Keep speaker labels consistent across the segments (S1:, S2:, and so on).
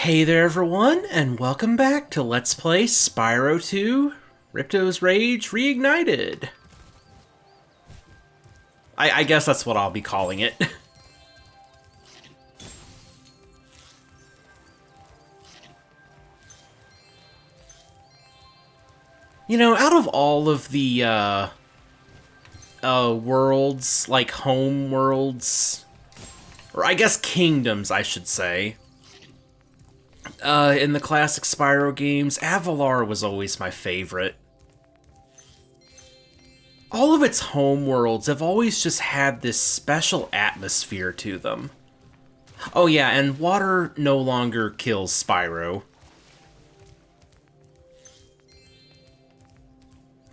S1: Hey there everyone, and welcome back to Let's Play Spyro 2 Ripto's Rage Reignited. I guess that's what I'll be calling it. You know, out of all of the, worlds, like home worlds, or I guess kingdoms, I should say, in the classic Spyro games, Avalar was always my favorite. All of its home worlds have always just had this special atmosphere to them. Oh yeah, and water no longer kills Spyro.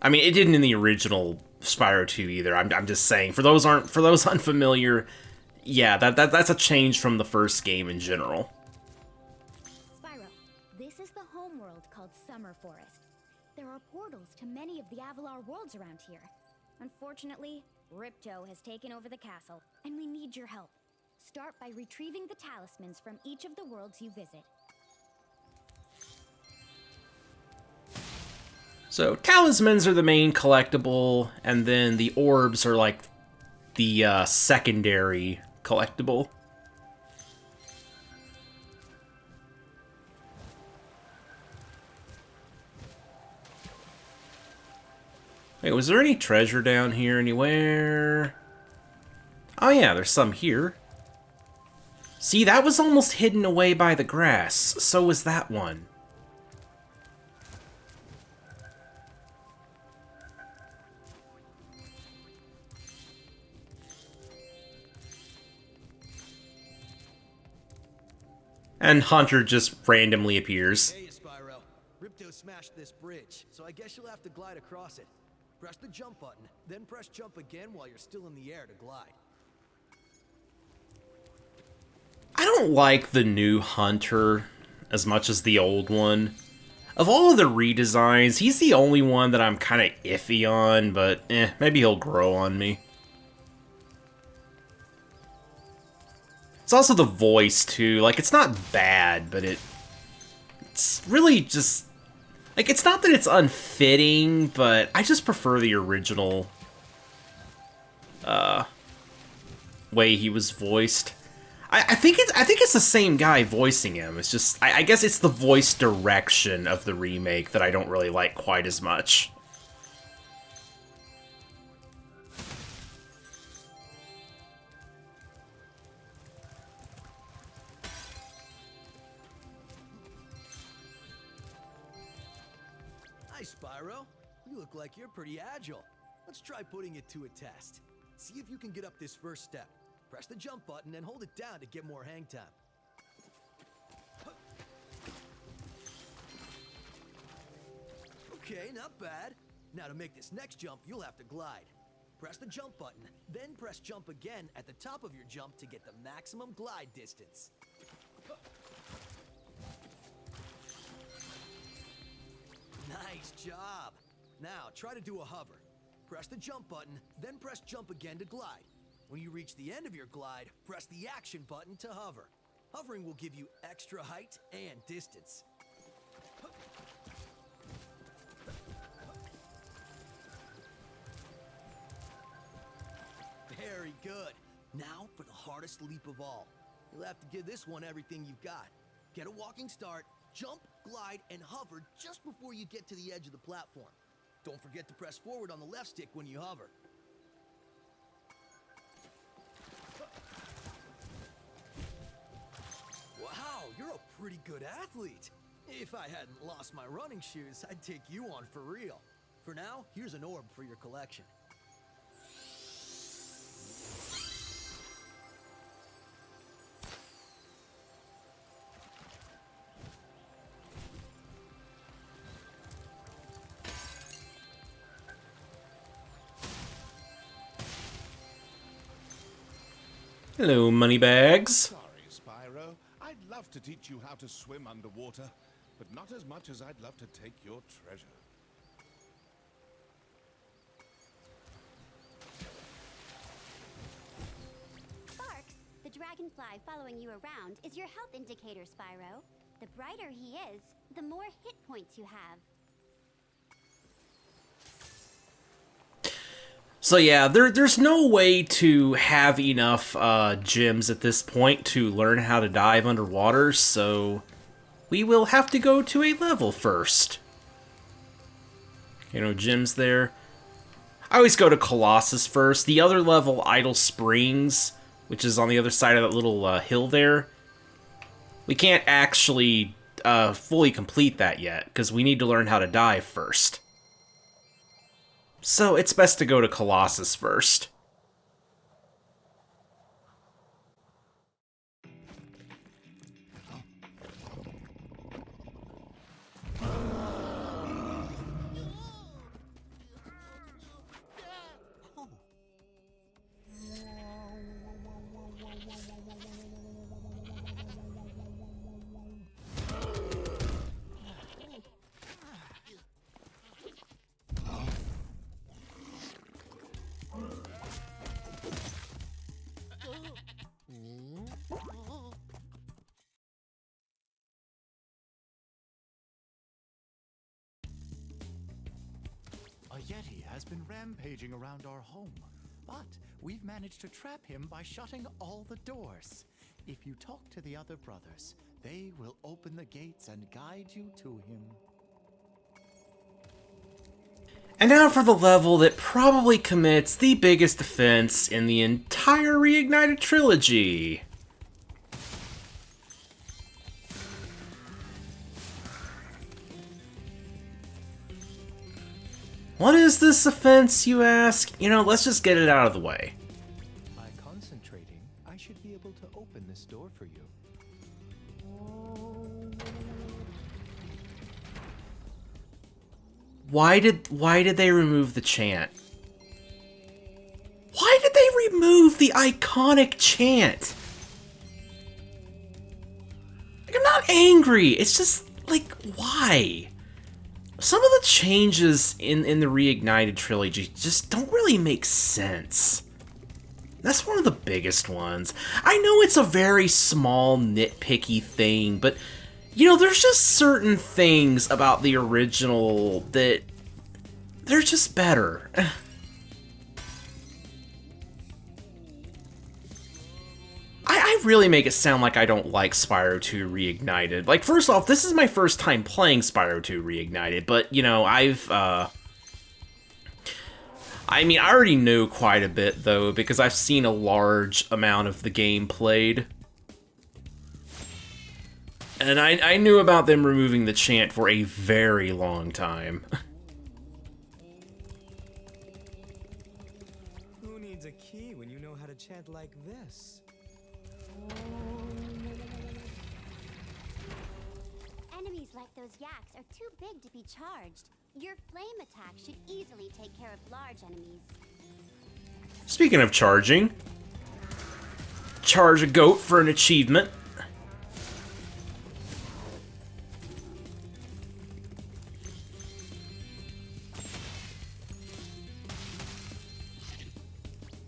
S1: I mean, it didn't in the original Spyro 2 either. I'm just saying, for those unfamiliar, yeah, that's a change from the first game in general.
S2: Spyro, this is the homeworld called Summer Forest. There are portals to many of the Avalar worlds around here. Unfortunately, Ripto has taken over the castle, and we need your help. Start by retrieving the talismans from each of the worlds you visit.
S1: So, talismans are the main collectible, and then the orbs are like the secondary collectible. Wait, was there any treasure down here anywhere? Oh yeah, there's some here. See, that was almost hidden away by the grass. So was that one. And Hunter just randomly appears.
S3: Hey, Spyro. Ripto smashed this bridge, so I guess you'll have to glide across it. Press the jump button, then press jump again while you're still in the air to glide.
S1: I don't like the new Hunter as much as the old one. Of all of the redesigns, he's the only one that I'm kind of iffy on, but maybe he'll grow on me. It's also the voice, too. Like, it's not bad, but it's really just... Like, it's not that it's unfitting, but I just prefer the original way he was voiced. I think it's the same guy voicing him. It's just I guess it's the voice direction of the remake that I don't really like quite as much.
S3: Hi, Spyro. You look like you're pretty agile. Let's try putting it to a test. See if you can get up this first step. Press the jump button and hold it down to get more hang time. Okay, not bad. Now to make this next jump, you'll have to glide. Press the jump button, then press jump again at the top of your jump to get the maximum glide distance. Nice job. Now try to do a hover. Press the jump button, then press jump again to glide. When you reach the end of your glide, press the action button to hover. Hovering will give you extra height and distance. Very good. Now for the hardest leap of all. You'll have to give this one everything you've got. Get a walking start, jump, glide, and hover just before you get to the edge of the platform. Don't forget to press forward on the left stick when you hover. Wow, you're a pretty good athlete. If I hadn't lost my running shoes, I'd take you on for real. For now, here's an orb for your collection.
S1: Hello, moneybags.
S4: Sorry, Spyro. I'd love to teach you how to swim underwater, but not as much as I'd love to take your treasure.
S5: Sparks, the dragonfly following you around, is your health indicator, Spyro.
S2: The brighter he is, the more hit points you have.
S1: So yeah, there's no way to have enough gems at this point to learn how to dive underwater, so we will have to go to a level first. You know, gems there. I always go to Colossus first. The other level, Idle Springs, which is on the other side of that little hill there, we can't actually fully complete that yet, because we need to learn how to dive first. So it's best to go to Colossus first.
S5: A yeti has been rampaging around our home, but we've managed to trap him by shutting all the doors. If you talk to the other brothers, they will open the gates and guide you to him.
S1: And now for the level that probably commits the biggest offense in the entire Reignited Trilogy. What is this offense, you ask? You know, let's just get it out of the way.
S5: By concentrating, I should be able to open this door for you.
S1: Why did they remove the chant? Why did they remove the iconic chant? Like, I'm not angry. It's just, like, why? Some of the changes in the Reignited Trilogy just don't really make sense. That's one of the biggest ones. I know it's a very small, nitpicky thing, but, you know, there's just certain things about the original that they're just better. I really make it sound like I don't like Spyro 2 Reignited. Like, first off, this is my first time playing Spyro 2 Reignited, but, you know, I mean, I already know quite a bit, though, because I've seen a large amount of the game played. And I knew about them removing the chant for a very long time.
S6: Who needs a key when you know how to chant like this?
S2: Enemies like those yaks are too big to be charged. Your flame attack should easily take care of large enemies.
S1: Speaking of charging, charge a goat for an achievement.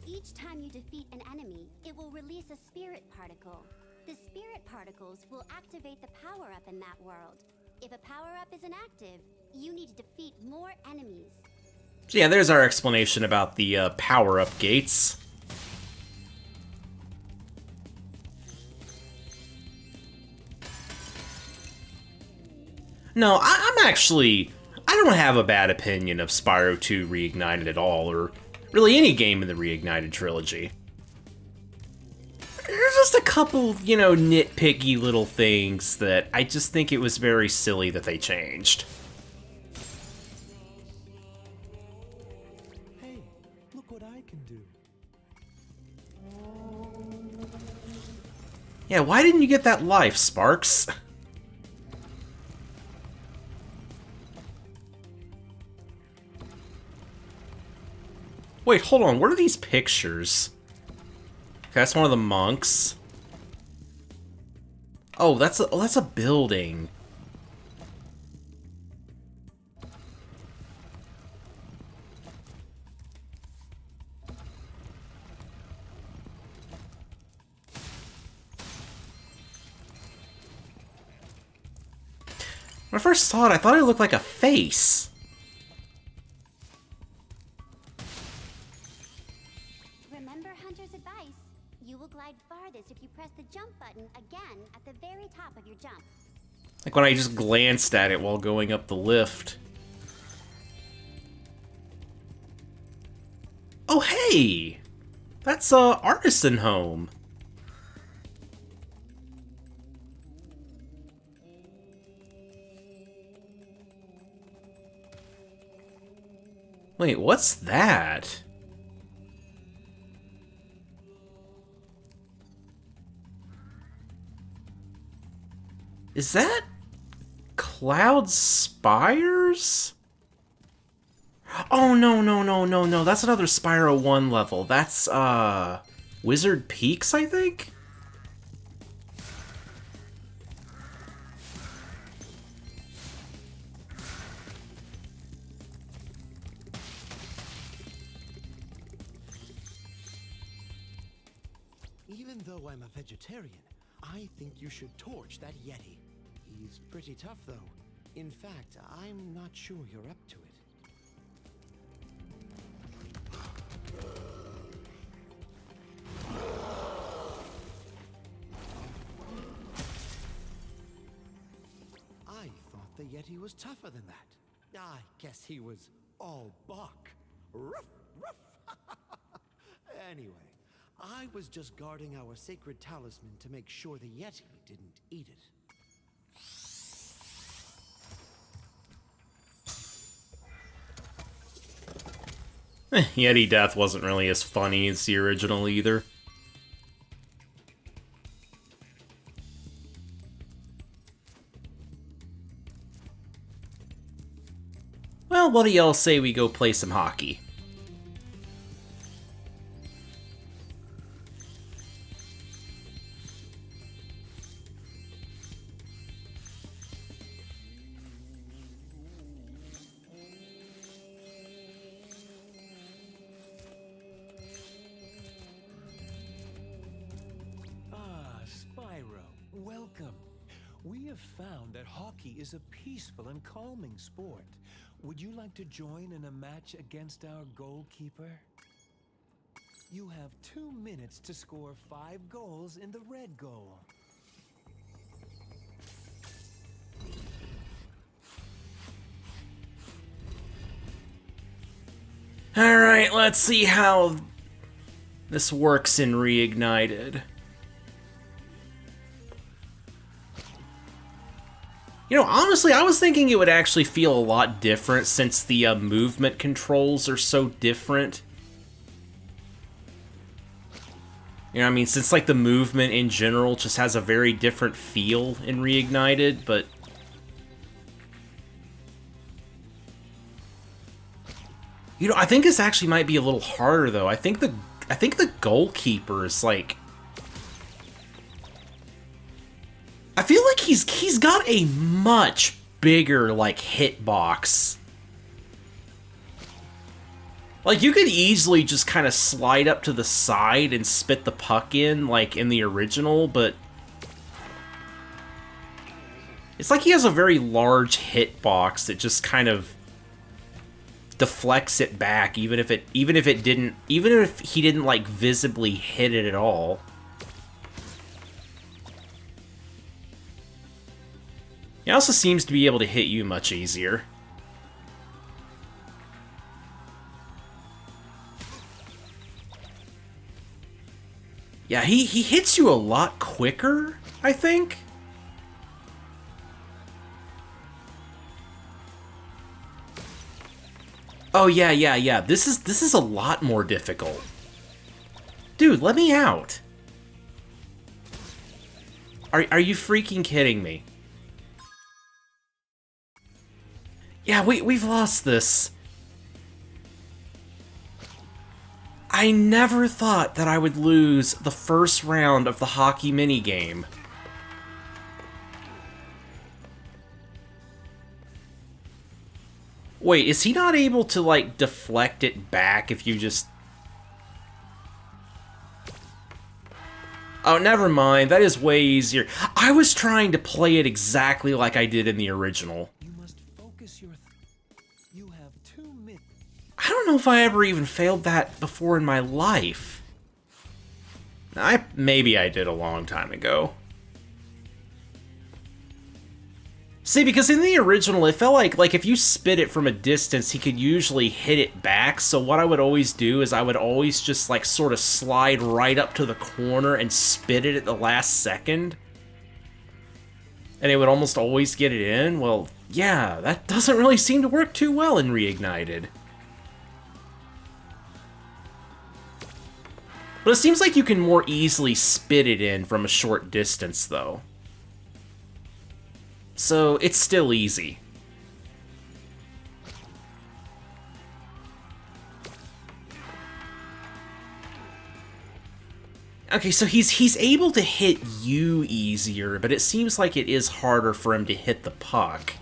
S2: Each time you defeat an enemy, it will release a spirit particle. The spirit particles will activate the power-up in that world. If a power-up is inactive, you need to defeat more enemies.
S1: So yeah, there's our explanation about the power-up gates. No, I'm actually... I don't have a bad opinion of Spyro 2 Reignited at all, or really any game in the Reignited trilogy. There's just a couple, you know, nitpicky little things that I just think it was very silly that they changed.
S5: Hey, look what I can do.
S1: Yeah, why didn't you get that life, Sparks? Wait, hold on, what are these pictures? That's one of the monks. Oh, that's a building. When I first saw it, I thought it looked like a face.
S2: Remember Hunter's advice. You will glide farthest if you press the jump button again at the very top of your jump.
S1: Like when I just glanced at it while going up the lift. Oh, hey! That's a artisan home. Wait, what's that? Is that Cloud Spires? Oh, no. That's another Spyro 1 level. That's, Wizard Peaks, I think?
S3: Even though I'm a vegetarian, I think you should torch that yeti. He's pretty tough, though. In fact, I'm not sure you're up to it. I thought the yeti was tougher than that. I guess he was all bark. Ruff, ruff. Anyway, I was just guarding our sacred talisman to make sure the yeti didn't eat it.
S1: Yeti death wasn't really as funny as the original either. Well, what do y'all say we go play some hockey?
S6: Spyro, welcome. We have found that hockey is a peaceful and calming sport. Would you like to join in a match against our goalkeeper? You have 2 minutes to score 5 goals in the red goal.
S1: Alright, let's see how this works in Reignited. You know, honestly, I was thinking it would actually feel a lot different since the movement controls are so different. You know what I mean? Since, like, the movement in general just has a very different feel in Reignited, but... You know, I think this actually might be a little harder, though. I think the goalkeeper is, like... I feel like he's got a much bigger, like, hitbox. Like, you could easily just kind of slide up to the side and spit the puck in, like, in the original, but... It's like he has a very large hitbox that just kind of deflects it back, even if he didn't, like, visibly hit it at all. He also seems to be able to hit you much easier. Yeah, he hits you a lot quicker, I think. Oh yeah. This is a lot more difficult. Dude, let me out. Are you freaking kidding me? Yeah, we've lost this. I never thought that I would lose the first round of the hockey minigame. Wait, is he not able to, like, deflect it back if you just... Oh, never mind. That is way easier. I was trying to play it exactly like I did in the original.
S6: You must focus your... You have 2 minutes.
S1: I don't know if I ever even failed that before in my life. Maybe I did a long time ago. See, because in the original, it felt like if you spit it from a distance, he could usually hit it back. So what I would always do is I would always just like sort of slide right up to the corner and spit it at the last second. And it would almost always get it in. Well, yeah, that doesn't really seem to work too well in Reignited. But it seems like you can more easily spit it in from a short distance, though. So, it's still easy. Okay, so he's able to hit you easier, but it seems like it is harder for him to hit the puck.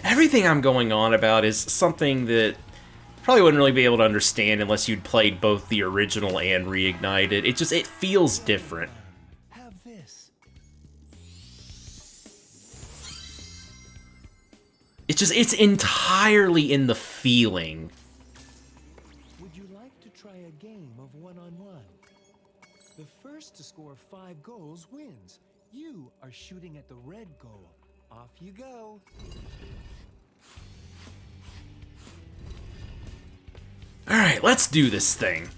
S1: Everything I'm going on about is something that probably wouldn't really be able to understand unless you'd played both the original and Reignited. It feels different.
S6: Have this.
S1: It's entirely in the feeling.
S6: Would you like to try a game of one-on-one? The first to score 5 goals wins. You are shooting at the red goal. Off you go.
S1: Alright, let's do this thing.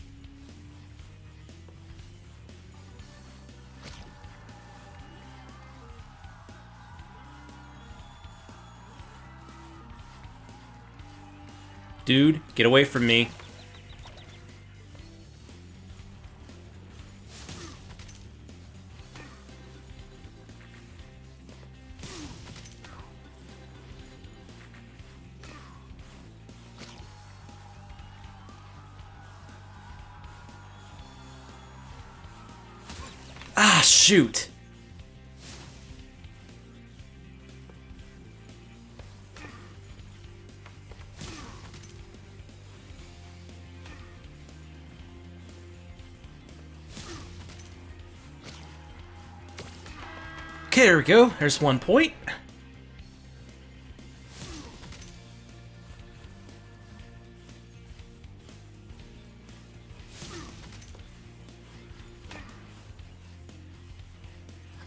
S1: Dude, get away from me. Ah, shoot. Okay, there we go. There's 1 point.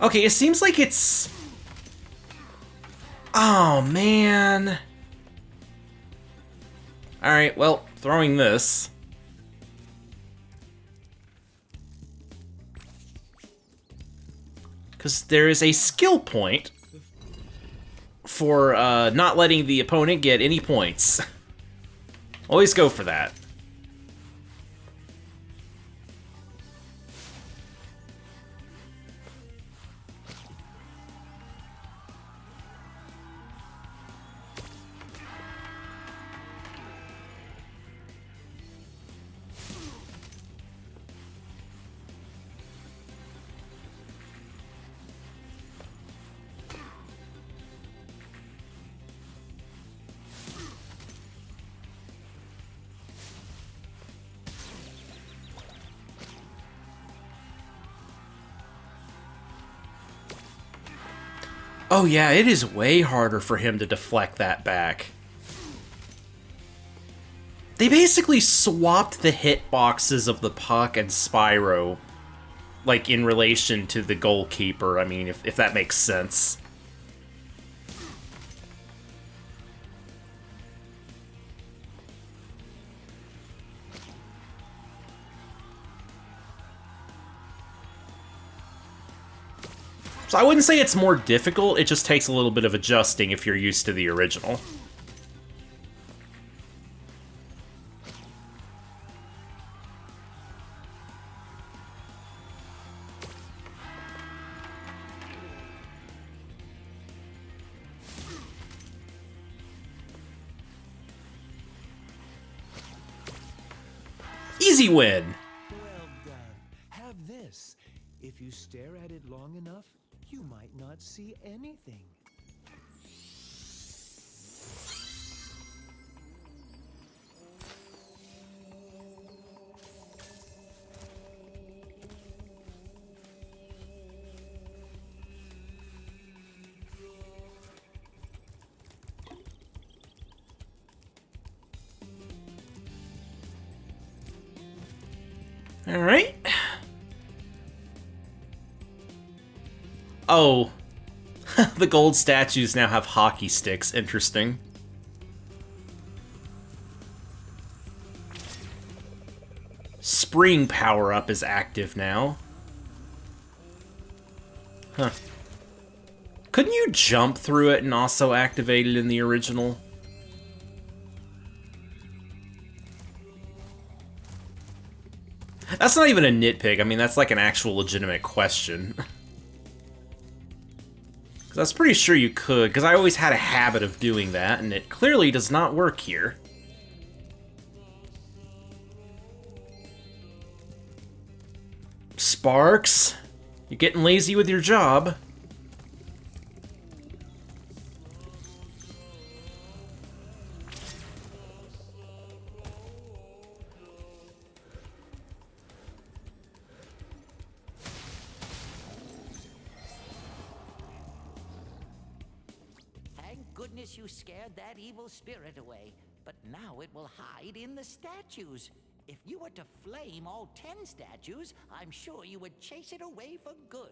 S1: Okay, it seems like it's... Oh, man. Alright, well, throwing this. Because there is a skill point for not letting the opponent get any points. Always go for that. Oh yeah, it is way harder for him to deflect that back. They basically swapped the hitboxes of the puck and Spyro, like, in relation to the goalkeeper, I mean, if that makes sense. So I wouldn't say it's more difficult, it just takes a little bit of adjusting if you're used to the original. Easy win!
S6: Well done. Have this. If you stare at it long enough, you might not see anything.
S1: Alright. Oh. The gold statues now have hockey sticks. Interesting. Spring power-up is active now. Huh. Couldn't you jump through it and also activate it in the original? That's not even a nitpick. I mean, that's like an actual legitimate question. Because I was pretty sure you could, because I always had a habit of doing that, and it clearly does not work here. Sparks, you're getting lazy with your job.
S7: Thank goodness you scared that evil spirit away, but now it will hide in the statues. If you were to flame all 10 statues, I'm sure you would chase it away for good.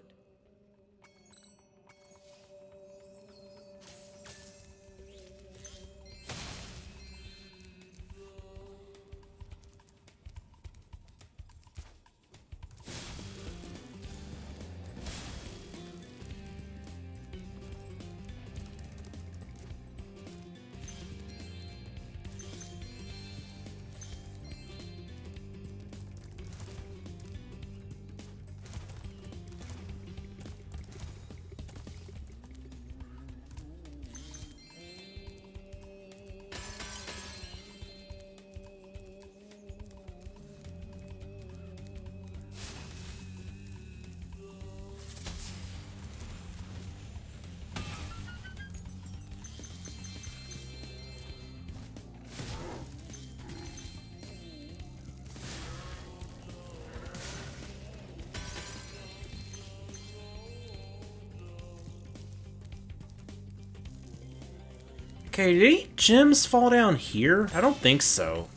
S1: Okay, did any gems fall down here? I don't think so.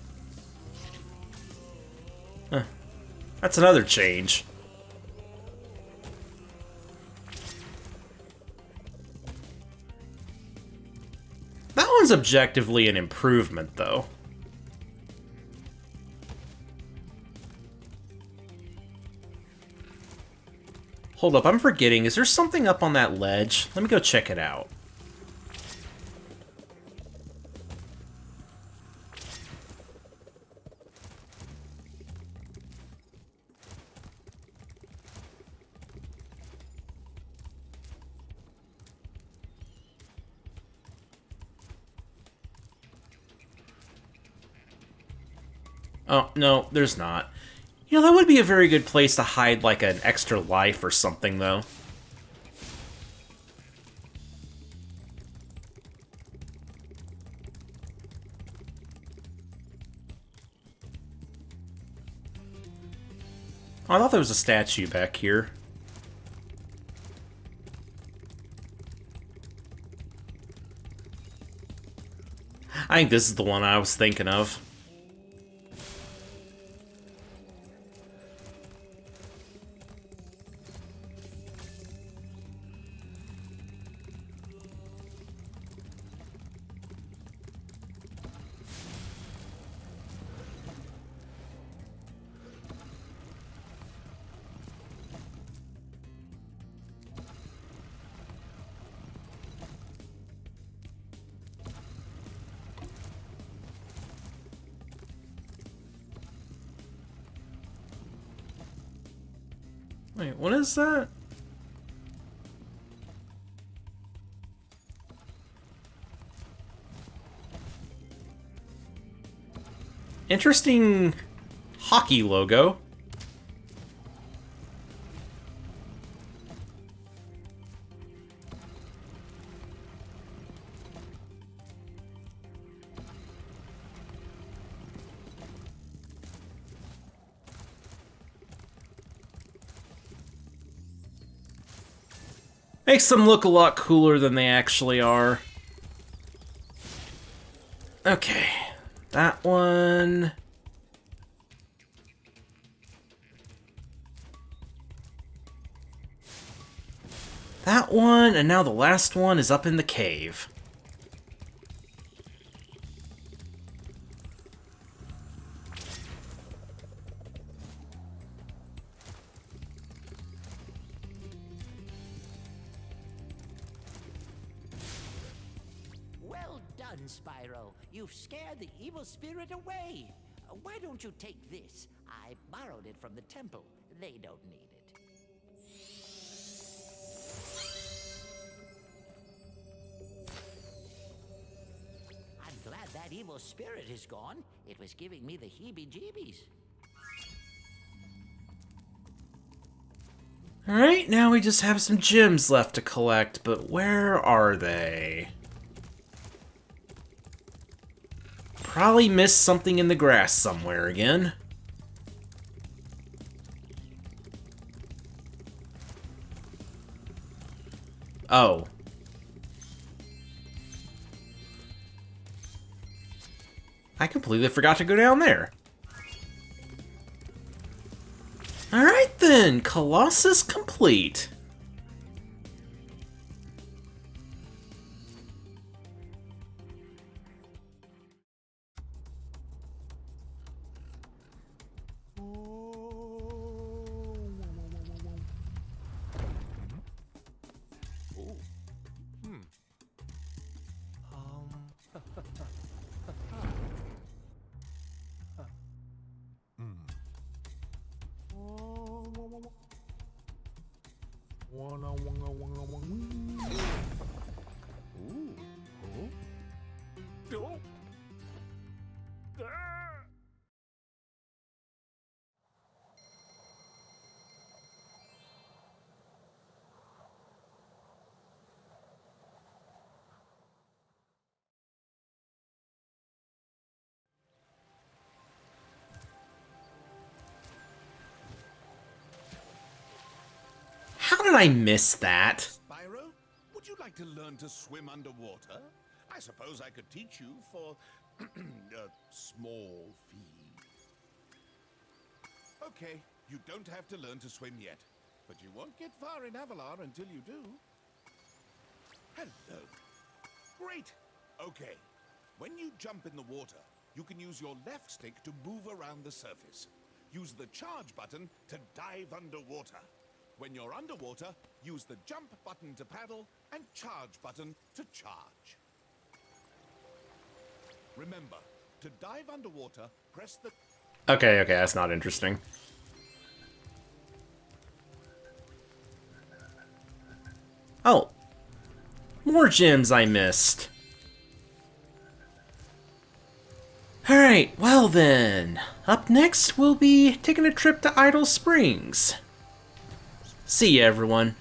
S1: Huh. That's another change. That one's objectively an improvement, though. Hold up, I'm forgetting. Is there something up on that ledge? Let me go check it out. Oh, no, there's not. You know, that would be a very good place to hide, like, an extra life or something, though. Oh, I thought there was a statue back here. I think this is the one I was thinking of. Wait, what is that? Interesting hockey logo. Makes them look a lot cooler than they actually are. Okay, that one. That one, and now the last one is up in the cave.
S7: Well done, Spyro. You've scared the evil spirit away. Why don't you take this? I borrowed it from the temple. They don't need it. I'm glad that evil spirit is gone. It was giving me the heebie-jeebies.
S1: Alright, now we just have some gems left to collect, but where are they? Probably missed something in the grass somewhere again. Oh. I completely forgot to go down there. Alright then, Colossus complete. How did I miss that?
S4: Spyro, would you like to learn to swim underwater? I suppose I could teach you for a small fee. Okay, you don't have to learn to swim yet, but you won't get far in Avalar until you do. Hello. Great. Okay. When you jump in the water, you can use your left stick to move around the surface. Use the charge button to dive underwater. When you're underwater, use the jump button to paddle and charge button to charge. Remember, to dive underwater, press the...
S1: Okay, that's not interesting. Oh. More gems I missed. Alright, well then. Up next, we'll be taking a trip to Iido Springs. See ya, everyone.